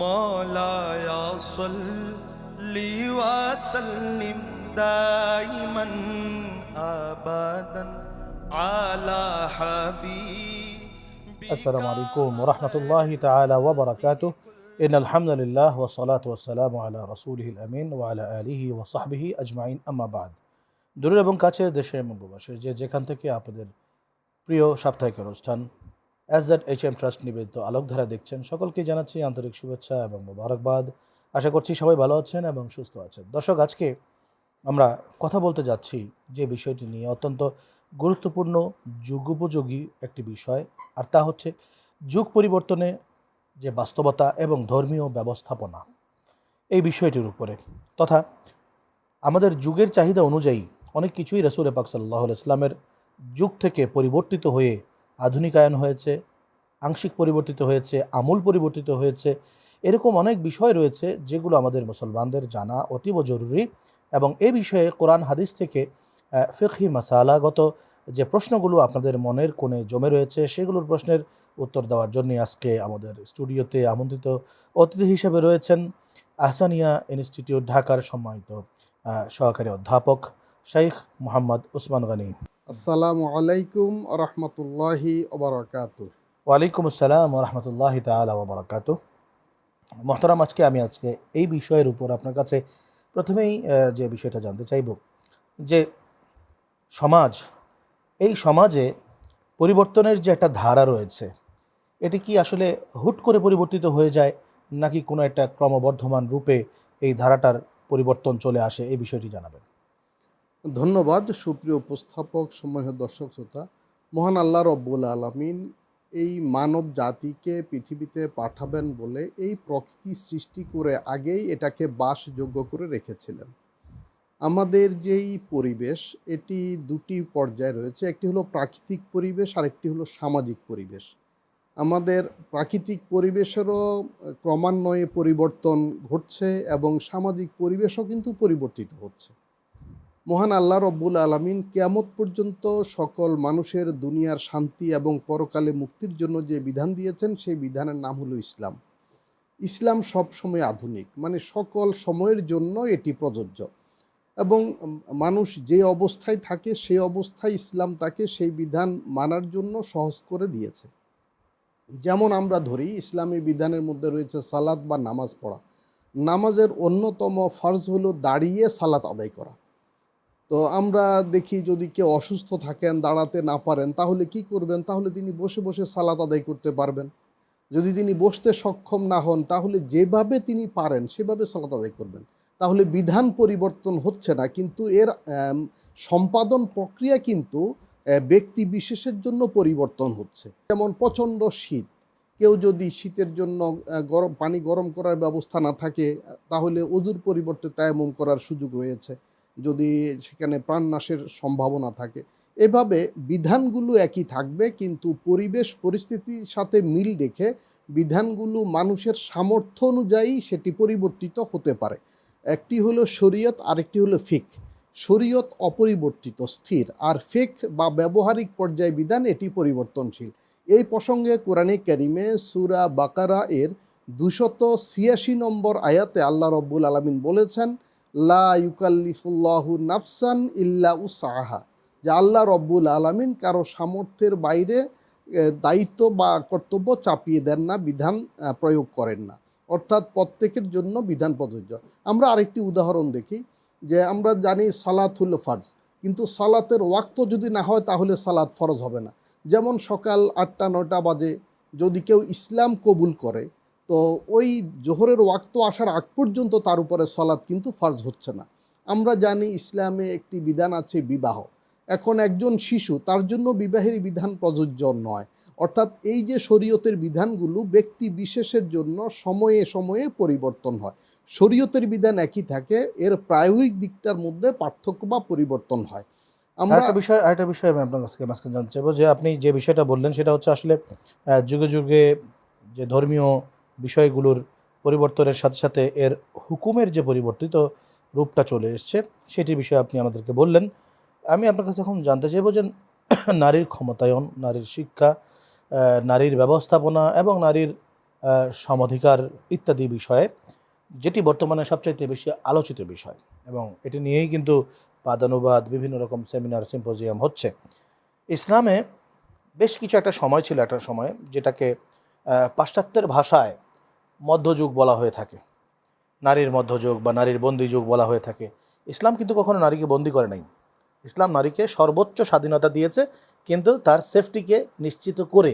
مولاي صل وسلم دائما أبدا على حبيبك السلام عليكم ورحمة الله تعالى وبركاته. إن الحمد لله والصلاة والسلام على رسوله الأمين وعلى آله وصحبه أجمعين أما بعد. দূরের এবং কাছের দেশে এবং প্রবাসের যেখান থেকে আপনাদের প্রিয় সাপ্তাহিক অনুষ্ঠান SZHM ট্রাস্ট নিবেদিত আলোকধারা দেখছেন, সকলকে জানাচ্ছি আন্তরিক শুভেচ্ছা এবং মোবারকবাদ। আশা করছি সবাই ভালো আছেন এবং সুস্থ আছেন। দর্শক, আজকে আমরা কথা বলতে যাচ্ছি যে বিষয়টি নিয়ে, অত্যন্ত গুরুত্বপূর্ণ, যুগোপযোগী একটি বিষয়, আর তা হচ্ছে যুগ পরিবর্তনে যে বাস্তবতা এবং ধর্মীয় ব্যবস্থাপনা, এই বিষয়টির উপরে তথা আমাদের যুগের চাহিদা অনুযায়ী অনেক কিছুই রাসূল পাক সাল্লাল্লাহু আলাইহি ইসলামের যুগ থেকে পরিবর্তিত হয়ে আধুনিকায়ন হয়েছে, আংশিক পরিবর্তিত হয়েছে, আমূল পরিবর্তিত হয়েছে। এরকম অনেক বিষয় রয়েছে যেগুলো আমাদের মুসলমানদের জানা অতীব জরুরি, এবং এ বিষয়ে কোরআন হাদিস থেকে ফিকহি মাসালাগত যে প্রশ্নগুলো আপনাদের মনের কোণে জমে রয়েছে, সেগুলোর প্রশ্নের উত্তর দেওয়ার জন্য আজকে আমাদের স্টুডিওতে আমন্ত্রিত অতিথি হিসেবে রয়েছেন আহসানিয়া ইনস্টিটিউট ঢাকার সম্মানিত সহকারী অধ্যাপক শেখ মোহাম্মদ উসমান গনি। আসসালামু আলাইকুম রহমতুল্লাহি ওবারাকাতুহ। ওয়ালাইকুম আসসালাম রহমতুল্লাহি তাআলা ওয়া বারাকাতুহু। মোহতারাম, আমি আজকে এই বিষয়ের উপর আপনার কাছে প্রথমেই যে বিষয়টা জানতে চাইব যে এই সমাজে পরিবর্তনের যে একটা ধারা রয়েছে, এটি কি আসলে হুট করে পরিবর্তিত হয়ে যায়, নাকি কোনো একটা ক্রমবর্ধমান রূপে এই ধারাটার পরিবর্তন চলে আসে? এই বিষয়টি জানাবেন। ধন্যবাদ সুপ্রিয় উপস্থাপক, সম্মানিত দর্শক শ্রোতা। মহান আল্লাহ রব্বুল আলামিন এই মানব জাতিকে পৃথিবীতে পাঠাবেন বলে এই প্রকৃতি সৃষ্টি করে আগেই এটাকে বাসযোগ্য করে রেখেছিলেন। আমাদের যেই পরিবেশ, এটি দুটি পর্যায়ে রয়েছে। একটি হলো প্রাকৃতিক পরিবেশ, আরেকটি হলো সামাজিক পরিবেশ। আমাদের প্রাকৃতিক পরিবেশেরও ক্রমান্বয়ে পরিবর্তন ঘটছে এবং সামাজিক পরিবেশও কিন্তু পরিবর্তিত হচ্ছে। মহান আল্লাহ রব্বুল আলামিন কিয়ামত পর্যন্ত সকল মানুষের দুনিয়ার শান্তি এবং পরকালে মুক্তির জন্য যে বিধান দিয়েছেন, সেই বিধানের নাম হলো ইসলাম। ইসলাম সবসময় আধুনিক, মানে সকল সময়ের জন্য এটি প্রযোজ্য, এবং মানুষ যে অবস্থায় থাকে সেই অবস্থায় ইসলাম তাকে সেই বিধান মানার জন্য সহজ করে দিয়েছে। যেমন আমরা ধরি, ইসলামী বিধানের মধ্যে রয়েছে সালাত বা নামাজ পড়া। নামাজের অন্যতম ফরজ হলো দাঁড়িয়ে সালাত আদায় করা। তো আমরা দেখি, যদি কেউ অসুস্থ থাকেন, দাঁড়াতে না পারেন, তাহলে কি করবেন? তাহলে তিনি বসে বসে সালাত আদায় করতে পারবেন। যদি তিনি বসতে সক্ষম না হন, তাহলে যেভাবে তিনি পারেন সেভাবে সালাত আদায় করবেন। তাহলে বিধান পরিবর্তন হচ্ছে না, কিন্তু এর সম্পাদন প্রক্রিয়া কিন্তু ব্যক্তি বিশেষের জন্য পরিবর্তন হচ্ছে। যেমন প্রচণ্ড শীত, কেউ যদি শীতের জন্য পানি গরম করার ব্যবস্থা না থাকে, তাহলে অজুর পরিবর্তে তায়াম্মুম করার সুযোগ রয়েছে, যদি সেখানে প্রাণনাশের সম্ভাবনা থাকে। এভাবে বিধানগুলো একই থাকবে, কিন্তু পরিবেশ পরিস্থিতির সাথে মিল রেখে বিধানগুলো মানুষের সামর্থ্য অনুযায়ী সেটি পরিবর্তিত হতে পারে। একটি হলো শরীয়ত, আরেকটি হলো ফিক। শরীয়ত অপরিবর্তিত স্থির, আর ফিক বা ব্যবহারিক পর্যায় বিধান এটি পরিবর্তনশীল। এই প্রসঙ্গে কোরআনে কারিমে সূরা বাকারা এর 286 নম্বর আয়াতে আল্লাহ রব্বুল আলামিন বলেছেন, লা ইউকাল্লিফুল্লাহু নাফসান ইল্লা উসআহা, যে আল্লাহ রব্বুল আলামিন কারো সামর্থ্যের বাইরে দায়িত্ব বা কর্তব্য চাপিয়ে দেন না, বিধান প্রয়োগ করেন না। অর্থাৎ প্রত্যেকের জন্য বিধান প্রযোজ্য। আমরা আরেকটি উদাহরণ দেখি, যে আমরা জানি সালাত হলো ফরজ, কিন্তু সালাতের ওয়াক্ত যদি না হয় তাহলে সালাত ফরজ হবে না। যেমন সকাল 8টা-9টা বাজে যদি কেউ ইসলাম কবুল করে, তো ওই জোহরের ওয়াক্ত আসার আগ পর্যন্ত তার উপরে সালাত কিন্তু ফরজ হচ্ছে না। আমরা জানি ইসলামে একটি বিধান আছে বিবাহ। এখন একজন শিশু, তার জন্য বিবাহের বিধান প্রযোজ্য নয়। অর্থাৎ এই যে শরীয়তের বিধানগুলো ব্যক্তি বিশেষের জন্য সময়ে সময়ে পরিবর্তন হয়। শরীয়তের বিধান একই থাকে, এর প্রায়োগিক দিকটার মধ্যে পার্থক্য বা পরিবর্তন হয়। আরেকটা বিষয় আমি আপনার কাছে মাঝখানে জানতে চাইবো, যে আপনি যে বিষয়টা বললেন সেটা হচ্ছে আসলে যুগে যুগে যে ধর্মীয় বিষয়গুলোর পরিবর্তনের সাথে সাথে এর হুকুমের যে পরিবর্তিত রূপটা চলে এসছে, সেটির বিষয়ে আপনি আমাদেরকে বললেন। আমি আপনার কাছে এখন জানতে চাইবো যে নারীর ক্ষমতায়ন, নারীর শিক্ষা, নারীর ব্যবস্থাপনা এবং নারীর সমাধিকার ইত্যাদি বিষয়ে, যেটি বর্তমানে সবচাইতে বেশি আলোচিত বিষয়, এবং এটি নিয়েই কিন্তু বাদানুবাদ, বিভিন্ন রকম সেমিনার, সিম্পোজিয়াম হচ্ছে। ইসলামে বেশ কিছু একটা সময় ছিল, একটা সময় যেটাকে পাশ্চাত্যের ভাষায় মধ্যযুগ বলা হয়ে থাকে, নারীর মধ্যযুগ বা নারীর বন্দি যুগ বলা হয়ে থাকে। ইসলাম কিন্তু কখনো নারীকে বন্দি করে নাই। ইসলাম নারীকে সর্বোচ্চ স্বাধীনতা দিয়েছে, কিন্তু তার সেফটিকে নিশ্চিত করে।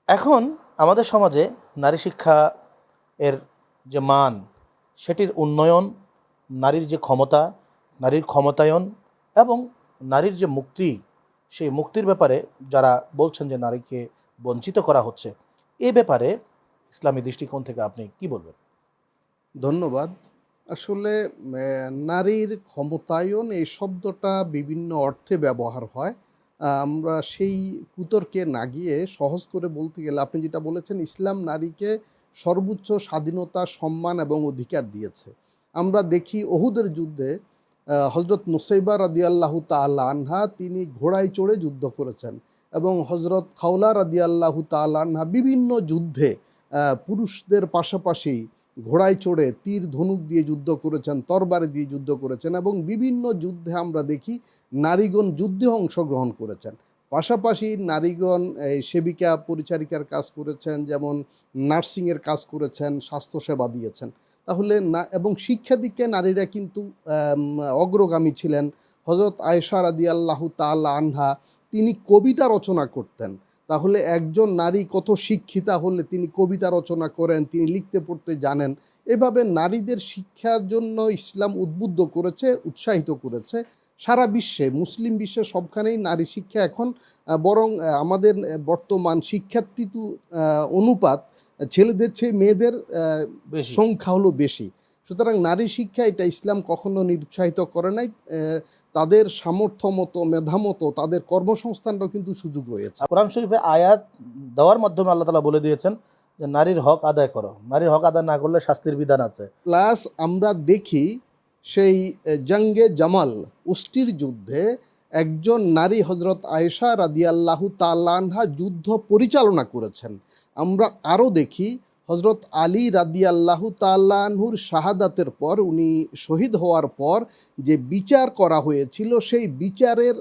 এখন আমাদের সমাজে নারী শিক্ষা এর যে মান, সেটির উন্নয়ন, নারীর যে ক্ষমতা, নারীর ক্ষমতায়ন এবং নারীর যে মুক্তি, সেই মুক্তির ব্যাপারে যারা বলছেন যে নারীকে বঞ্চিত করা হচ্ছে, এ ব্যাপারে ইসলামী দৃষ্টিকোণ থেকে আপনি কি বলবেন? ধন্যবাদ। আসলে নারীর ক্ষমতায়ন এই শব্দটা বিভিন্ন অর্থে ব্যবহার হয়। আমরা সেই কুতর্কে না গিয়ে সহজ করে বলতে গেলে আপনি যেটা বলেছেন, ইসলাম নারীকে সর্বোচ্চ স্বাধীনতা, সম্মান এবং অধিকার দিয়েছে। আমরা দেখি উহুদের যুদ্ধে হজরত নুসাইবা রাদিয়াল্লাহু তাআলা আনহা তিনি ঘোড়ায় চড়ে যুদ্ধ করেছেন, এবং হজরত খাওলা রাদিয়াল্লাহু তাআলা আনহা বিভিন্ন যুদ্ধে পুরুষদের পাশাপাশি ঘোড়ায় চড়ে তীর ধনুক দিয়ে যুদ্ধ করেছেন, তরবারি দিয়ে যুদ্ধ করেছেন, এবং বিভিন্ন যুদ্ধে আমরা দেখি নারীগণ যুদ্ধে অংশগ্রহণ করেছেন। পাশাপাশি নারীগণ এই সেবিকা পরিচারিকার কাজ করেছেন, যেমন নার্সিংয়ের কাজ করেছেন, স্বাস্থ্যসেবা দিয়েছেন। তাহলে না, এবং শিক্ষা দিকে নারীরা কিন্তু অগ্রগামী ছিলেন। হজরত আয়েশা রাদিয়াল্লাহু তাআলা আনহা তিনি কবিতা রচনা করতেন। তাহলে একজন নারী কত শিক্ষিতা হলে তিনি কবিতা রচনা করেন, তিনি লিখতে পড়তে জানেন। এভাবে নারীদের শিক্ষার জন্য ইসলাম উদ্বুদ্ধ করেছে, উৎসাহিত করেছে। সারা বিশ্বে, মুসলিম বিশ্বে সবখানেই নারী শিক্ষা এখন বরং আমাদের বর্তমান শিক্ষার্থী অনুপাত ছেলেদের চেয়ে মেয়েদের বেশি। সংখ্যা হলো বেশি। সুতরাং নারী শিক্ষা এটা ইসলাম কখনো নিরুৎসাহিত করে নাই। তাদের সামর্থ্য মতো, মেধা মতো তাদের কর্মসংস্থানেরও কিন্তু সুযোগ রয়েছে। কোরআন শরীফে আয়াত দেওয়ার মাধ্যমে আল্লাহ তাআলা বলে দিয়েছেন যে নারীর হক আদায় করো, নারীর হক আদায় না করলে শাস্তির বিধান আছে। প্লাস আমরা দেখি সেই জঙ্গে জামাল, উষ্টির যুদ্ধে একজন নারী হজরত আয়েশা রাদিয়াল্লাহু তাআলা আনহা যুদ্ধ পরিচালনা করেছেন। আমরা আরও দেখি হজরত আলী রাদিয়াল্লাহু তাআলা আনহুর শাহাদাতের পর, উনি শহীদ হওয়ার পর যে বিচার করা হয়েছিল, সেই বিচারের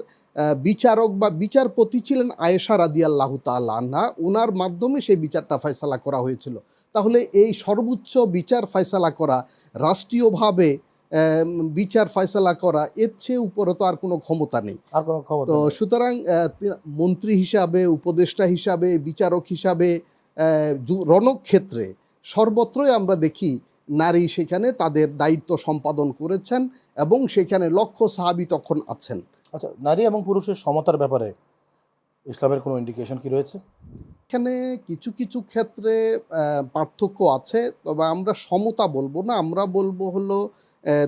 বিচারক বা বিচারপতি ছিলেন আয়েশা রাদিয়াল্লাহু তাআলা আনহা। ওনার মাধ্যমে সেই বিচারটা ফয়সালা করা হয়েছিল। তাহলে এই সর্বোচ্চ বিচার ফয়সালা করা, রাষ্ট্রীয়ভাবে বিচার ফয়সালা করা, এর চেয়ে উপরে তো আর কোনো ক্ষমতা নেই। আর কোনো খবর তো নেই। সুতরাং মন্ত্রী হিসাবে, উপদেষ্টা হিসাবে, বিচারক হিসাবে, রণক্ষেত্রে সর্বত্রই আমরা দেখি নারী সেখানে তাদের দায়িত্ব সম্পাদন করেছেন, এবং সেখানে লক্ষ সাহাবী তখন আছেন। আচ্ছা, নারী এবং পুরুষের সমতার ব্যাপারে ইসলামের কোনো ইন্ডিকেশন কি রয়েছে? এখানে কিছু কিছু ক্ষেত্রে পার্থক্য আছে, তবে আমরা সমতা বলবো না, আমরা বলবো হলো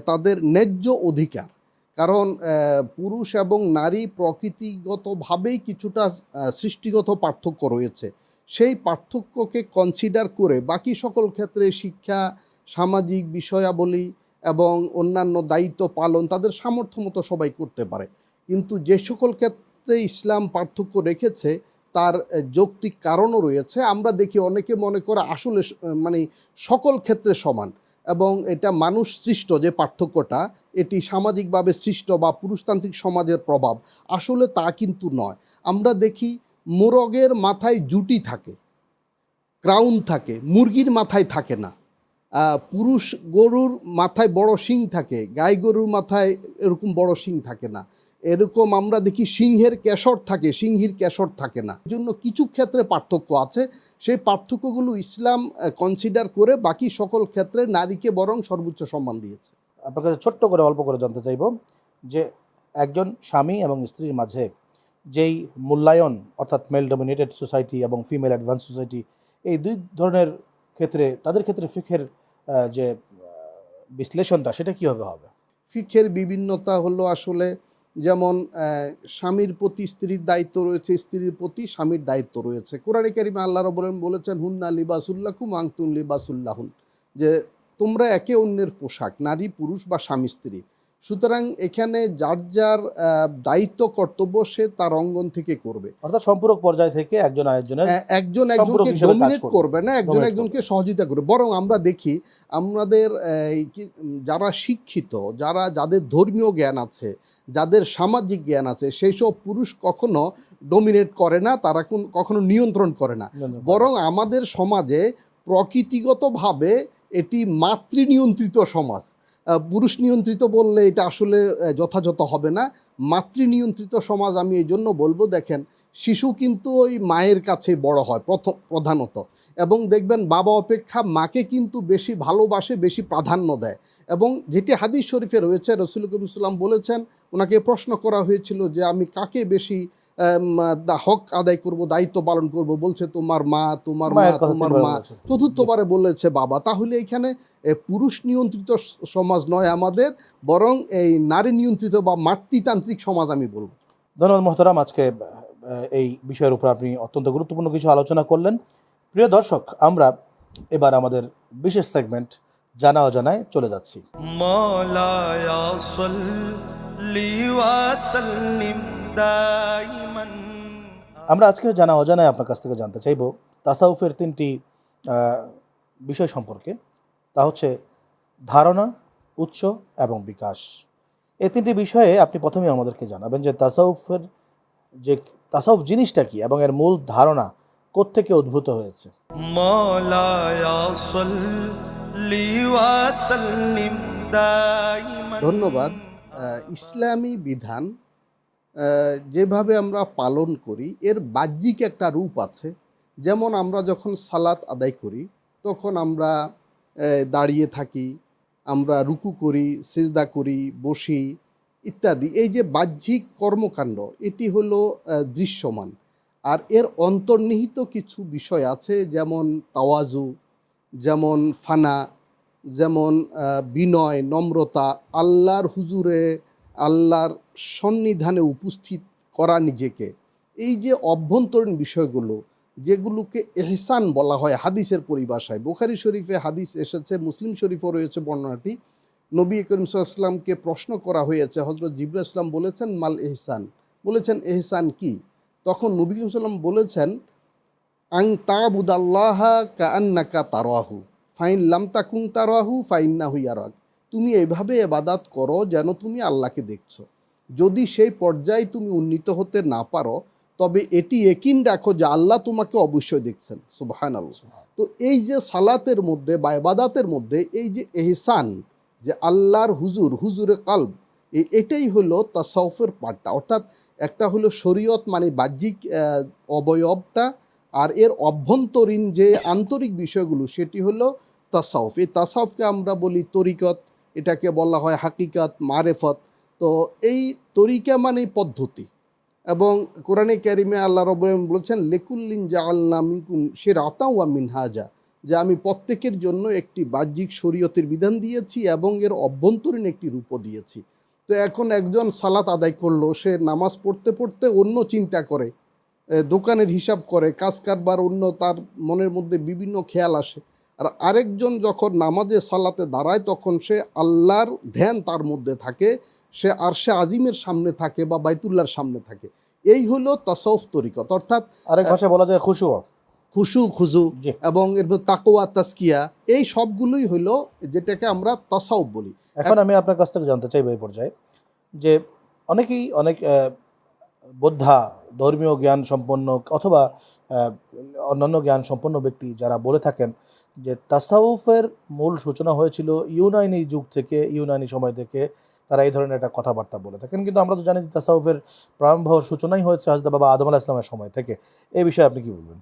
তাদের ন্যায্য অধিকার। কারণ পুরুষ এবং নারী প্রকৃতিগতভাবেই কিছুটা সৃষ্টিগত পার্থক্য রয়েছে। সেই পার্থক্যকে কনসিডার করে বাকি সকল ক্ষেত্রে শিক্ষা, সামাজিক বিষয়াবলী এবং অন্যান্য দায়িত্ব পালন তাদের সামর্থ্য মতো সবাই করতে পারে। কিন্তু যে সকল ক্ষেত্রে ইসলাম পার্থক্য রেখেছে তার যৌক্তিক কারণও রয়েছে। আমরা দেখি অনেকে মনে করে আসলে মানে সকল ক্ষেত্রে সমান, এবং এটা মানুষ সৃষ্ট যে পার্থক্যটা, এটি সামাজিকভাবে সৃষ্ট বা পুরুষতান্ত্রিক সমাজের প্রভাব। আসলে তা কিন্তু নয়। আমরা দেখি মোরগের মাথায় জুটি থাকে, ক্রাউন থাকে, মুরগির মাথায় থাকে না। পুরুষ গরুর মাথায় বড় শিং থাকে, গাই গরুর মাথায় এরকম বড় শিং থাকে না। এরকম আমরা দেখি সিংহের কেশর থাকে, সিংহীর কেশর থাকে না। এই জন্য কিছু ক্ষেত্রে পার্থক্য আছে। সেই পার্থক্যগুলো ইসলাম কনসিডার করে বাকি সকল ক্ষেত্রে নারীকে বরং সর্বোচ্চ সম্মান দিয়েছে। আপনার কাছে ছোট্ট করে অল্প করে জানতে চাইব যে একজন স্বামী এবং স্ত্রীর মাঝে যেই মূল্যায়ন, অর্থাৎ মেল ডমিনেটেড সোসাইটি এবং ফিমেল অ্যাডভান্স সোসাইটি, এই দুই ধরনের ক্ষেত্রে তাদের ক্ষেত্রে ফিকহের যে বিশ্লেষণটা, সেটা কীভাবে হবে? ফিকহের বিভিন্নতা হলো আসলে, যেমন স্বামীর প্রতি স্ত্রীর দায়িত্ব রয়েছে, স্ত্রীর প্রতি স্বামীর দায়িত্ব রয়েছে। কোরআনে কারিমে আল্লাহ রাব্বুল আলামিন বলেছেন, হুন্না লিবাসুল্লাকুম ওয়া আনতুম লিবাসুল্লাহুন, যে তোমরা একে অন্যের পোশাক, নারী পুরুষ বা স্বামী স্ত্রী। সুতরাং এখানে যার যার দায়িত্ব কর্তব্য সে তার অঙ্গন থেকে করবে। অর্থাৎ সম্পূরক পর্যায় থেকে একজন আরেকজনের একজন সম্পূরক একজনকে হিসেবে কাজ ডমিনেট করবে। করবে না, একজন Dominate একজনকে সহযোগিতা করবে। বরং আমরা দেখি আমাদের যারা শিক্ষিত, যাদের ধর্মীয় জ্ঞান আছে, যাদের সামাজিক জ্ঞান আছে, সেই সব পুরুষ কখনো ডমিনেট করে না, তারা কখনো নিয়ন্ত্রণ করে না। বরং আমাদের সমাজে প্রকৃতিগতভাবে এটি মাতৃনিয়ন্ত্রিত সমাজ। পুরুষ নিয়ন্ত্রিত বললে এটা আসলে যথাযথ হবে না। মাতৃনিয়ন্ত্রিত সমাজ আমি এই জন্য বলবো, দেখেন শিশু কিন্তু ওই মায়ের কাছে বড় হয় প্রধানত, এবং দেখবেন বাবা অপেক্ষা মাকে কিন্তু বেশি ভালোবাসে, বেশি প্রাধান্য দেয়। এবং যেটি হাদিস শরীফে রয়েছে, রাসূল করিম সাল্লাল্লাহু আলাইহি ওয়াসাল্লাম বলেছেন, ওনাকে প্রশ্ন করা হয়েছিল যে আমি কাকে বেশি হক আদায় করব, দায়িত্ব পালন করব, বলছে তোমার মা, তোমার মা, তোমার মা, চতুর্থবারে বলেছে বাবা। তাহলে এখানে পুরুষ নিয়ন্ত্রিত সমাজ নয় আমাদের, বরং এই নারী নিয়ন্ত্রিত বা মাতৃতান্ত্রিক সমাজ আমি বলবো। ধন্যবাদ মোহতারাম, আজকে এই বিষয়ের উপর আপনি অত্যন্ত গুরুত্বপূর্ণ কিছু আলোচনা করলেন। প্রিয় দর্শক, আমরা এবার আমাদের বিশেষ সেগমেন্ট জানা অজানায় চলে যাচ্ছি। مولاي صل وسلم دائما। আমরা আজকের জানা অজানায় আপনার কাছ থেকে জানতে চাইব তাসাউফের 3টি বিষয় সম্পর্কে। তা হচ্ছে ধারণা, উৎস এবং বিকাশ। এই 3টি বিষয়ে আপনি প্রথমেই আমাদেরকে জানাবেন যে তাসাউফ জিনিসটা কি এবং এর মূল ধারণা কোত্থেকে উদ্ভূত হয়েছে। مولاي صل وسلم دائما। ধন্যবাদ। ইসলামী বিধান যেভাবে আমরা পালন করি এর বাহ্যিক একটা রূপ আছে। যেমন আমরা যখন সালাত আদায় করি তখন আমরা দাঁড়িয়ে থাকি, আমরা রুকু করি, সিজদা করি, বসি ইত্যাদি। এই যে বাহ্যিক কর্মকাণ্ড, এটি হলো দৃশ্যমান। আর এর অন্তর্নিহিত কিছু বিষয় আছে, যেমন তাওয়াজু, যেমন ফানা, যেমন বিনয়, নম্রতা, আল্লাহর হুজুরে, আল্লাহর সন্নিধানে উপস্থিত করা নিজেকে। এই যে অভ্যন্তরীণ বিষয়গুলো, যেগুলোকে ইহসান বলা হয় হাদিসের পরিভাষায়। বুখারী শরীফে হাদিস এসেছে, মুসলিম শরীফও রয়েছে বর্ণনাটি। নবী করিম সাল্লাল্লাহু আলাইহি ওয়াসাল্লামকে প্রশ্ন করা হয়েছে, হযরত জিবরাইল আলাইহিস সালাম বলেছেন মাল ইহসান, বলেছেন ইহসান কি? তখন নবী করিম সাল্লাল্লাহু আলাইহি ওয়াসাল্লাম বলেছেন আন তা'বুদাল্লাহা কাআন্নাকা তারাহু ফাইন লাম তাকুন তারাহু ফাইন্নাহু ইয়ারাক। তুমি এইভাবে ইবাদত করো যেন তুমি আল্লাহকে দেখছো। যদি সেই পর্যায়ে তুমি উন্নীত হতে না পারো, তবে এটি ইয়াকিন রাখো যে আল্লাহ তোমাকে অবশ্যই দেখছেন। সুবহানাল্লাহ। তো এই যে সালাতের মধ্যে বা ইবাদতের মধ্যে এই যে ইহসান, যে আল্লাহর হুজুরে কালব, এটাই হলো তাসাউফের পার্টটা। অর্থাৎ একটা হলো শরীয়ত মানে বাহ্যিক অবয়বটা, আর এর অভ্যন্তরীণ যে আন্তরিক বিষয়গুলো সেটি হলো তাসাউফ। এই তাসাউফকে আমরা বলি তরিকত, এটাকে বলা হয় হাকিকাত, মারেফত। তো এই তরিকা মানে পদ্ধতি, এবং কোরআনে কারিমে আল্লাহ রাব্বুল আলামিন বলেছেন লিকুল্লিন জাআলনা মিনকুম শিরআতাও ওয়া মিনহাজা, যে আমি প্রত্যেকের জন্য একটি বাহ্যিক শরীয়তের বিধান দিয়েছি এবং এর অভ্যন্তরীণ একটি রূপও দিয়েছি। তো এখন একজন সালাত আদায় করলো, সে নামাজ পড়তে পড়তে অন্য চিন্তা করে, দোকানের হিসাব করে, কাজ কারবার অন্য, তার মনের মধ্যে বিভিন্ন খেয়াল আসে। আর আরেকজন যখন নামাজে সালাতে দাঁড়ায় তখন সে আল্লাহর ধ্যান তার মধ্যে থাকে, সে আরশে আজিমের সামনে থাকে বা বাইতুল্লাহর সামনে থাকে। এই হলো তাসাউফ তরিকত। অর্থাৎ আরেক ভাষায় বলা যায় খুজু এবং এর তাকওয়া, তাসকিয়া, এই সবগুলোই হলো যেটাকে আমরা তাসাউফ বলি। এখন আমি আপনার কাছ থেকে জানতে চাইব এই পর্যায়ে যে অনেক বোদ্ধা, ধর্মীয় জ্ঞান সম্পন্ন অথবা অন্যান্য জ্ঞান সম্পন্ন ব্যক্তি যারা বলে থাকেন যে তাসাউফের মূল সূচনা হয়েছিল ইউনানি যুগ থেকে, ইউনানি সময় থেকে তারা এই ধরনের একটা কথাবার্তা বলে থাকেন। কিন্তু আমরা তো জানি যে তাসাউফের প্রারম্ভর সূচনাই হয়েছে হযরত বাবা আদম আলাইহিস সালামের সময় থেকে। এই বিষয়ে আপনি কি বলবেন?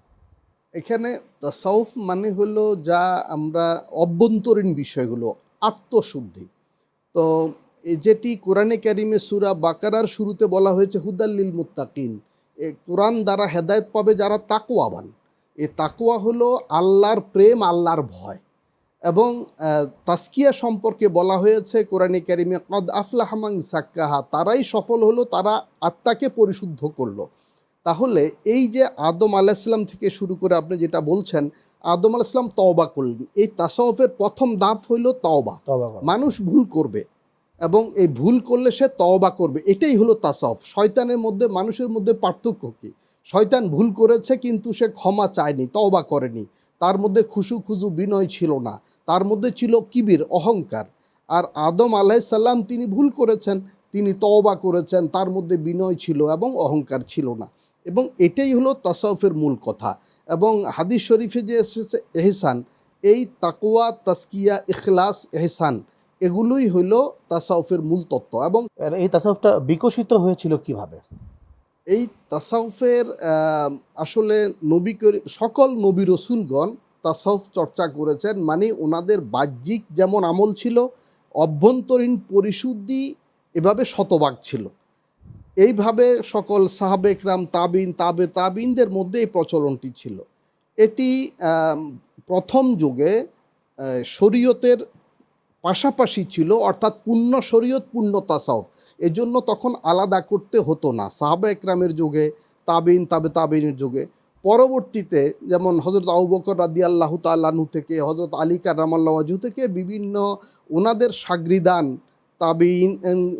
এখানে তাসাউফ মানে হলো যা আমরা অভ্যন্তরীণ বিষয়গুলো, আত্মশুদ্ধি। তো যেটি কোরআনে কারিমে সূরা বাকারার শুরুতে বলা হয়েছে হুদাল্লিল মুত্তাকিন, এ কোরআন দ্বারা হেদায়েত পাবে যারা তাকওয়াবান। এ তাকওয়া হলো আল্লাহর প্রেম, আল্লাহর ভয়। এবং তাসকিয়া সম্পর্কে বলা হয়েছে কোরআনে কারিমে কদ আফলাহা মান যাক্কাহা, তারাই সফল হলো, তারা আত্মাকে পরিশুদ্ধ করলো। তাহলে এই যে আদম আলাইহিস সালাম থেকে শুরু করে আপনি যেটা বলছেন, আদম আলাইহিস সালাম তওবা করলেন। এই তাসাউফের প্রথম ধাপ হইল তওবা। মানুষ ভুল করবে, এবং এই ভুল করলে সে তওবা করবে, এটাই হলো তাসাউফ। শয়তানের মধ্যে মানুষের মধ্যে পার্থক্য কী? শয়তান ভুল করেছে কিন্তু সে ক্ষমা চায়নি, তওবা করেনি, তার মধ্যে খুশু খুজু বিনয় ছিল না, তার মধ্যে ছিল কিবির, অহংকার। আর আদম আলাইসাল্লাম তিনি ভুল করেছেন, তিনি তওবা করেছেন, তার মধ্যে বিনয় ছিল এবং অহংকার ছিল না। এবং এটাই হলো তাসাউফের মূল কথা। এবং হাদিস শরীফে যে এসেছে এহসান, এই তাকওয়া, তাসকিয়া, ইখলাস, এহসান, এগুলোই হইল তাসাউফের মূল তত্ত্ব। এবং এই তাসাউফটা বিকশিত হয়েছিল কিভাবে? এই তাসাউফের আসলে সকল নবী রসুলগণ তাসাউফ চর্চা করেছেন, মানে ওনাদের বাহ্যিক যেমন আমল ছিল, অভ্যন্তরীণ পরিশুদ্ধি এভাবে শতভাগ ছিল। এইভাবে সকল সাহাবে একরাম, তাবিন, তাবিনদের মধ্যে এই প্রচলনটি ছিল। এটি প্রথম যুগে শরীয়তের পাশাপাশি ছিল, অর্থাৎ পূর্ণ শরীয়ত পূর্ণ তাসাউফ, এজন্য তখন আলাদা করতে হতো না সাহাবা একরামের যুগে, তাবিন, তাবিনের যুগে। পরবর্তীতে যেমন হজরত আবু বকর রাদিয়াল্লাহু তাআলা আনহু থেকে, হজরত আলী কাররামাল্লাহু ওয়াজহু থেকে বিভিন্ন ওনাদের শাগরিদান, তাবিন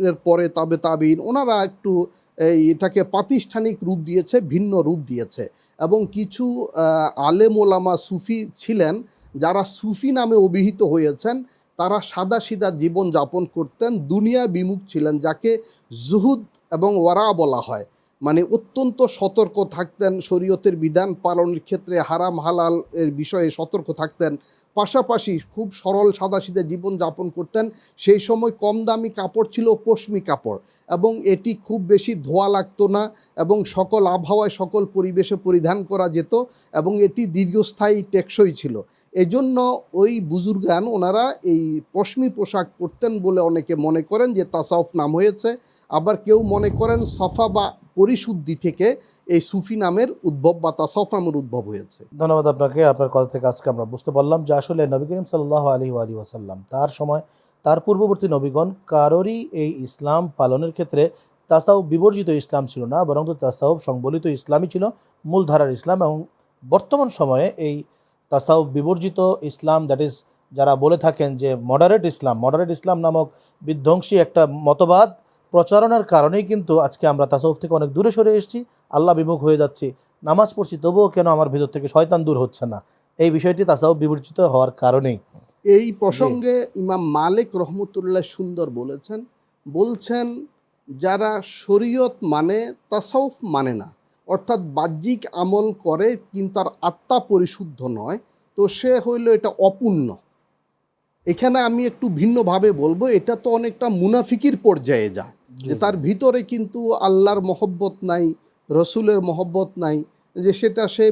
এর পরে তাবিন, ওনারা একটু এটাকে প্রাতিষ্ঠানিক রূপ দিয়েছে, ভিন্ন রূপ দিয়েছে। এবং কিছু আলেম ওলামা সুফি ছিলেন যারা সুফি নামে অভিহিত হয়েছেন, তারা সাদাসিধা জীবন যাপন করতেন, দুনিয়া বিমুখ ছিলেন, যাকে জুহুদ এবং ওয়ারা বলা হয়। মানে অত্যন্ত সতর্ক থাকতেন, শরীয়তের বিধান পালনের ক্ষেত্রে হারাম হালাল এর বিষয়ে সতর্ক থাকতেন, পাশাপাশি খুব সরল সাদাসিধা জীবন যাপন করতেন। সেই সময় কম দামি কাপড় ছিল পশমি কাপড়, এবং এটি খুব বেশি ধোয়া লাগতো না, এবং সকল আবহাওয়ায় সকল পরিবেশে পরিধান করা যেত, এবং এটি দীর্ঘস্থায়ী টেকসই ছিল। এজন্য ওই বুজুর্গান ওনারা এই পশমি পোশাক পরতেন বলে অনেকে মনে করেন যে তাসাউফ নাম হয়েছে। আবার কেউ মনে করেন সফা বা পরিশুদ্ধি থেকে এই সুফি নামের উদ্ভব বা তাসাউফ নামের উদ্ভব হয়েছে। ধন্যবাদ আপনাকে। আপনার কথা থেকে আজকে আমরা বুঝতে পারলাম যে আসলে নবী করিম সাল্লাল্লাহু আলাইহি ওয়াসাল্লাম, তার সময় তার পূর্ববর্তী নবীগণ কারোরই এই ইসলাম পালনের ক্ষেত্রে তাসাউফ বিবর্জিত ইসলাম ছিল না, বরং তাসাউফ সংবলিত ইসলামই ছিল মূলধারার ইসলাম। এবং বর্তমান সময়ে এই তাসাউফ বিবর্জিত ইসলাম, দ্যাট ইজ যারা বলে থাকেন যে মডারেট ইসলাম নামক বিধ্বংসী একটা মতবাদ প্রচারণার কারণেই কিন্তু আজকে আমরা তাসাউফ থেকে অনেক দূরে সরে এসেছি, আল্লাহ বিমুখ হয়ে যাচ্ছি। নামাজ পড়ছি তবুও কেন আমার ভিতর থেকে শয়তান দূর হচ্ছে না, এই বিষয়টি তাসাউফ বিবর্জিত হওয়ার কারণেই। এই প্রসঙ্গে ইমাম মালিক রহমতুল্লাহ সুন্দর বলছেন যারা শরীয়ত মানে তাসাউফ মানে না, অর্থাৎ বাহ্যিক আমল করে কিন্তু তার আত্মা পরিশুদ্ধ নয়, তো সে হইল এটা অপূর্ণ। এখানে আমি একটু ভিন্নভাবে বলবো, এটা তো অনেকটা মুনাফিকির পর্যায়ে যায়, যে তার ভিতরে কিন্তু আল্লাহর মহব্বত নাই, রসুলের মহব্বত নাই, যে সেটা সে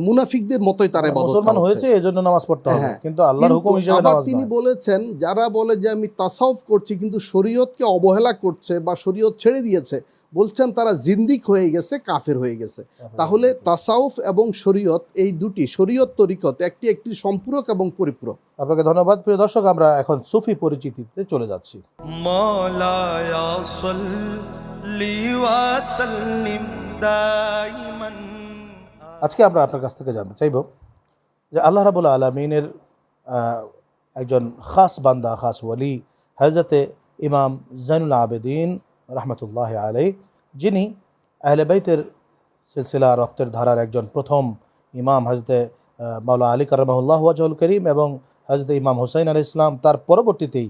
মুনাফিকদের মতোই তারা মুসলমান হয়েছে এজন্য নামাজ পড়তে হবে, কিন্তু আল্লাহর হুকুম হিসেবে নামাজ নয়। তিনি বলেছেন যারা বলে যে আমি তাসাউফ করছি কিন্তু শরীয়তকে অবহেলা করছে বা শরীয়ত ছেড়ে দিয়েছে, বলছেন তারা জিন্দিক হয়ে গেছে, কাফের হয়ে গেছে। তাহলে তাসাউফ এবং শরীয়ত, এই দুটি শরীয়ত তরিকত একটি সম্পূরক এবং পরিপূরক। আপনাকে ধন্যবাদ। প্রিয় দর্শক, আমরা এখন সুফি পরিচিতিতে চলে যাচ্ছি। মাওলায়া সাল্লি ওয়া সাল্লিম দাইমান। আজকে আমরা আপনার কাছ থেকে জানতে চাইব যে আল্লাহ রাব্বুল আলামিনের একজন খাস বান্দা, খাস ওয়ালি হযরতে ইমাম জাইনুল আবেদিন রহমতুল্লাহ আলাইহি, যিনি আহলে বাইতের সিলসিলা রক্তের ধারার একজন প্রথম ইমাম, হযরতে মাওলা আলী কাররামাহুল্লাহ ওয়াজহুল করিম এবং হযরতে ইমাম হুসাইন আলাইহিস সালাম, তার পরবর্তীতেই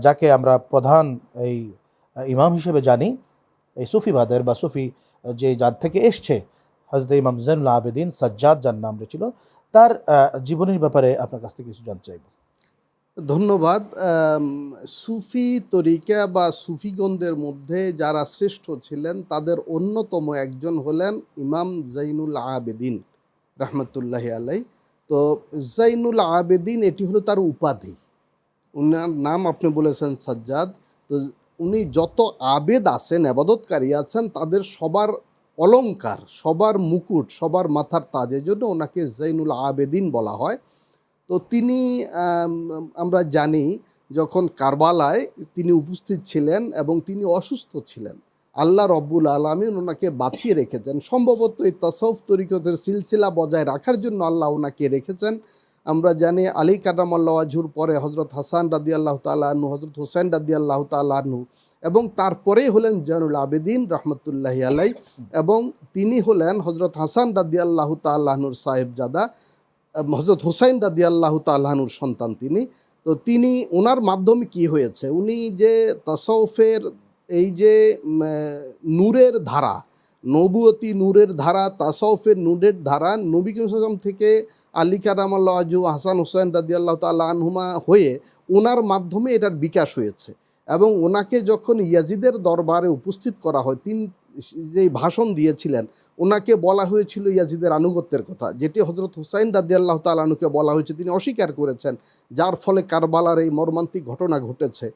যাকে আমরা প্রধান এই ইমাম হিসেবে জানি, এই সুফিবাদের বা সুফি যে জাত থেকে এসছে, হযরতে ইমাম জাইনুল আবেদিন সাজ্জাদ যার নাম ছিল, তার জীবনের ব্যাপারে আপনার কাছ থেকে কিছু জানতে চাইব। ধন্যবাদ। সুফি তরিকা বা সুফিগণদের মধ্যে যারা শ্রেষ্ঠ ছিলেন তাদের অন্যতম একজন হলেন ইমাম জাইনুল আবেদিন রহমতুল্লাহি আলাই। তো জাইনুল আবেদিন এটি হলো তার উপাধি, উনার নাম আপনি বলেছেন সাজ্জাদ। তো উনি যত আবেদ আছেন, আবাদতকারী আছেন, তাদের সবার অলংকার, সবার মুকুট, সবার মাথার তাজ, এই জন্য ওনাকে জাইনুল আবেদিন বলা হয়। তো তিনি আমরা জানি যখন কারবালায় তিনি উপস্থিত ছিলেন এবং তিনি অসুস্থ ছিলেন, আল্লাহ রব্বুল আলামিন ওনাকে বাঁচিয়ে রেখেছেন। সম্ভবত এই তাসাউফ তরিকতের সিলসিলা বজায় রাখার জন্য আল্লাহ ওনাকে রেখেছেন। আমরা জানি আলী কারামাল্লাহ ওয়াজহুর পরে হজরত হাসান রাদিয়াল্লাহু তাআলা আনহু, হজরত হুসাইন রাদিয়াল্লাহু তাআলা আনহু, এবং তারপরেই হলেন জয়নুল আবেদিন রহমতুল্লাহি আলাই, এবং তিনি হলেন হজরত হাসান রাদিয়াল্লাহু তাআলা আনহুর সাহেবজাদা, হজরত হুসাইন রাদিয়াল্লাহু তাআলা আনহুর সন্তান তিনি। তো তিনি, ওনার মাধ্যমে কি হয়েছে, উনি যে তাসাউফের এই যে নূরের ধারা, নবুয়তি নূরের ধারা, তাসাউফের নূরের ধারা, নবী করিম সাল্লাল্লাহু আলাইহি ওয়াসাল্লাম থেকে আলী কারামাল্লাহু ওয়াজহু, হাসান হুসাইন রাদিয়াল্লাহু তাআলা আনহুমা হয়ে ওনার মাধ্যমে এটার বিকাশ হয়েছে। এবং ওনাকে যখন ইয়াজিদের দরবারে উপস্থিত করা হয়, তিনি যেই ভাষণ দিয়েছিলেন, ওনাকে বলা হয়েছিল ইয়াজিদের আনুগত্যের কথা, যেটি হজরত হুসাইন রাদিয়াল্লাহু তাআলা আনহুকে বলা হয়েছে, তিনি অস্বীকার করেছেন, যার ফলে কারবালার এই মর্মান্তিক ঘটনা ঘটেছে।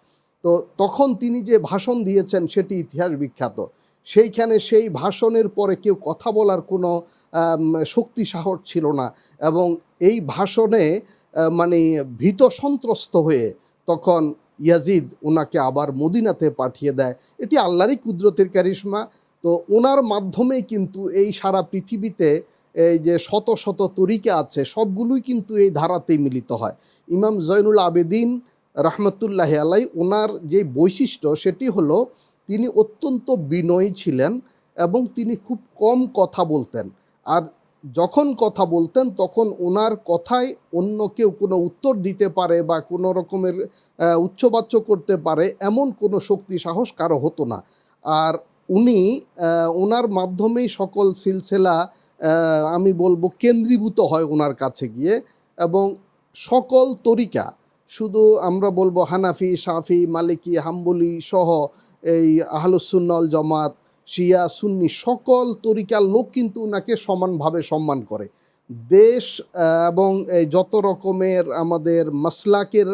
তো তখন তিনি যে ভাষণ দিয়েছেন সেটি ইতিহাস বিখ্যাত। সেইখানে সেই ভাষণের পরে কেউ কথা বলার কোনো শক্তি সাহস ছিল না, এবং এই ভাষণে মানে ভীত সন্ত্রস্ত হয়ে তখন ইয়াজিদ ওনাকে আবার মদিনাতে পাঠিয়ে দেয়। এটি আল্লাহরই কুদরতের কারিশমা। তো ওনার মাধ্যমেই কিন্তু এই সারা পৃথিবীতে এই যে শত শত তরিকা আছে, সবগুলোই কিন্তু এই ধারাতেই মিলিত হয়। ইমাম জয়নুল আবেদিন রহমতুল্লাহি আলাই, ওনার যে বৈশিষ্ট্য সেটি হলো তিনি অত্যন্ত বিনয়ী ছিলেন, এবং তিনি খুব কম কথা বলতেন। আর যখন কথা বলতেন তখন ওনার কথায় অন্য কেউ কোনো উত্তর দিতে পারে বা কোনো রকমের উচ্চবাচ্য করতে পারে, এমন কোনো শক্তি সাহস কারো হতো না। আর উনি ওনার মাধ্যমেই সকল সিলসিলা আমি বলবো কেন্দ্রীভূত হয় ওনার কাছে গিয়ে, এবং সকল তরিকা, শুধু আমরা বলবো হানাফি, শাফি, মালিকি, হাম্বলি সহ এই আহলুস সুন্নাহ ওয়াল জামাত, শিয়া, সুন্নি, সকল তরিকার লোক কিন্তু ওনাকে সমানভাবে সম্মান করে। দেশ এবং এই যত রকমের আমাদের মাসলাকের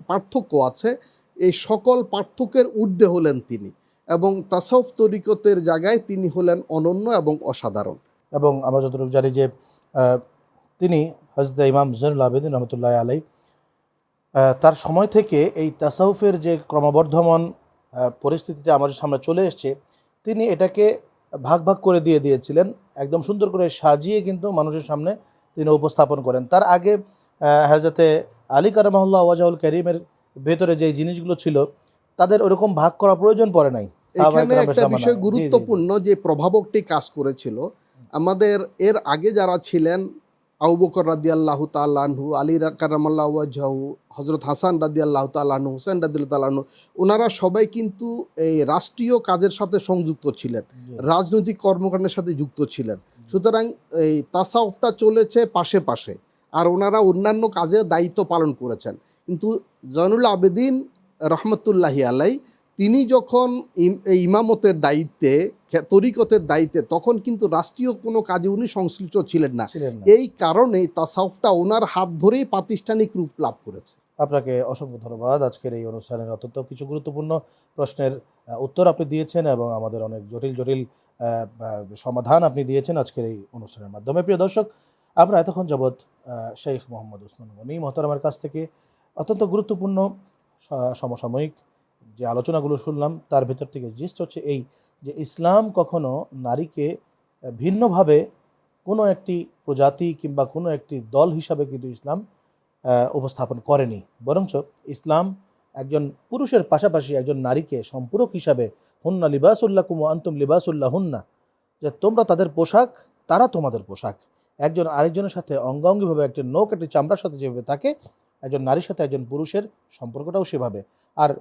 পার্থক্য আছে, এই সকল পার্থক্যের ঊর্ধ্বে হলেন তিনি, এবং তাসাউফ তরিকতের জায়গায় তিনি হলেন অনন্য এবং অসাধারণ। এবং আমরা যতটুকু জানি যে তিনি হযরত ইমাম জয়নুল আবেদিন রহমতুল্লাহ আলাই তার সময় থেকে এই তাসাউফের যে ক্রমবর্ধমান পরিস্থিতিটা আমাদের সামনে চলে এসছে, তিনি এটাকে ভাগ ভাগ করে দিয়েছিলেন, একদম সুন্দর করে সাজিয়ে কিন্তু মানুষের সামনে তিনি উপস্থাপন করেন। তার আগে হযরতে আলী কারামাহুল্লাহ ওয়াজহুল কারীমের ভেতরে যে জিনিসগুলো ছিল তাদের ওরকম ভাগ করা প্রয়োজন পড়ে নাই। এখানে একটা বিষয় গুরুত্বপূর্ণ, যে প্রভাবকটি কাজ করেছিল, আমাদের এর আগে যারা ছিলেন, আবু বকর রাদিয়াল্লাহু তাআলা আনহু, আলী কারামাল্লাহু ওয়াজহু, হযরত হাসান রাদিয়াল্লাহু তাআলা আনহু, হুসাইন রাদিয়াল্লাহু তাআলা আনহু, ওনারা সবাই কিন্তু এই রাষ্ট্রীয় কাজের সাথে সংযুক্ত ছিলেন, রাজনৈতিক কর্মকাণ্ডের সাথে যুক্ত ছিলেন। সুতরাং এই তাসাউফটা চলেছে পাশে পাশে, আর ওনারা অন্যান্য কাজে দায়িত্ব পালন করেছেন। কিন্তু জয়নুল আবেদিন রহমতুল্লাহি আলাই, তিনি যখন ইমামতের দায়িত্বে, তরিকতের দায়িত্বে, তখন কিন্তু রাষ্ট্রীয় কোনো কাজে উনি সংশ্লিষ্ট ছিলেন না। এই কারণেই তাসাউফটা ওনার হাত ধরেই প্রাতিষ্ঠানিক রূপ লাভ করেছে। আপনাকে অসংখ্য ধন্যবাদ। আজকের এই অনুষ্ঠানের অত্যন্ত কিছু গুরুত্বপূর্ণ প্রশ্নের উত্তর আপনি দিয়েছেন, এবং আমাদের অনেক জটিল জটিল সমাধান আপনি দিয়েছেন আজকের এই অনুষ্ঠানের মাধ্যমে। প্রিয় দর্শক, আমরা এতক্ষণ যাবৎ শেখ মোহাম্মদ উসমান গনি মোহতারামের কাছ থেকে অত্যন্ত গুরুত্বপূর্ণ সমসাময়িক যে আলোচনাগুলো শুনলাম, তার ভেতর থেকে জিস্ট হচ্ছে এই যে ইসলাম কখনো নারীকে ভিন্নভাবে কোনো একটি প্রজাতি কিংবা কোনো একটি দল হিসাবে কিন্তু ইসলাম উপস্থাপন করেনি, বরঞ্চ ইসলাম একজন পুরুষের পাশাপাশি একজন নারীকে সম্পূরক হিসাবে, হুন্না লিবাসুল্লাকুম ওয়া আনতুম লিবাসুল্লাহুন্না, যে তোমরা তাদের পোশাক, তারা তোমাদের পোশাক। একজন আরেকজনের সাথে অঙ্গাঙ্গিভাবে, একটি নখ একটি চামড়ার সাথে যেভাবে থাকে, একজন নারীর সাথে একজন পুরুষের সম্পর্কটাও সেভাবে। আর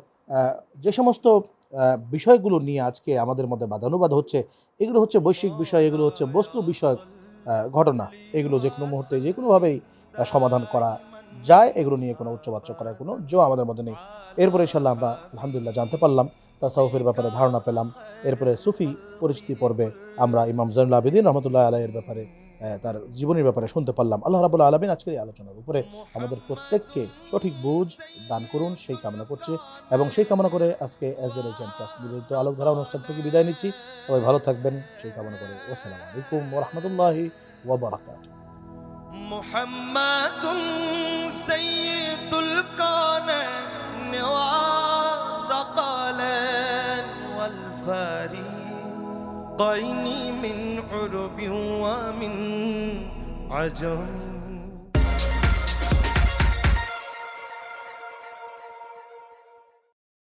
যে সমস্ত বিষয়গুলো নিয়ে আজকে আমাদের মধ্যে বাদানুবাদ হচ্ছে, এগুলো হচ্ছে বৈশ্বিক বিষয়, এগুলো হচ্ছে বস্তু বিষয়ক ঘটনা, এগুলো যে কোনো মুহূর্তে যে কোনোভাবেই সমাধান করা যায়, এগুলো নিয়ে কোনো উচ্চবাচ্য করার কোনো জো আমাদের মধ্যে নেই। এরপরে ইনশাআল্লাহ আমরা আলহামদুলিল্লাহ জানতে পারলাম, তাসাউফের ব্যাপারে ধারণা পেলাম। এরপরে সুফি পরিচিতি পর্বে আমরা ইমাম জয়নুল আবেদিন রহমতুল্লাহ আলাইহির ব্যাপারে, তার জীবনের ব্যাপারে শুনতে পারলাম। আল্লাহ রাব্বুল আলামিন আজকের এই আলোচনার উপরে আমাদের প্রত্যেককে সঠিক বুঝ দান করুন, সেই কামনা করছে, এবং সেই কামনা করে আজকে এসজেডএইচএম ট্রাস্ট নিবেদিত আলোকধারা অনুষ্ঠান থেকে বিদায় নিচ্ছি। সবাই ভালো থাকবেন, সেই কামনা করে আসসালামু আলাইকুম ওয়া রাহমাতুল্লাহি ওয়া বারাকাতুহু। মুহাম্মাদুন সাইয়্যিদুল কাওনাইন ওয়া যাকালান ওয়াল ফারিকাইনি মিন উরবি ওয়া মিন আজম।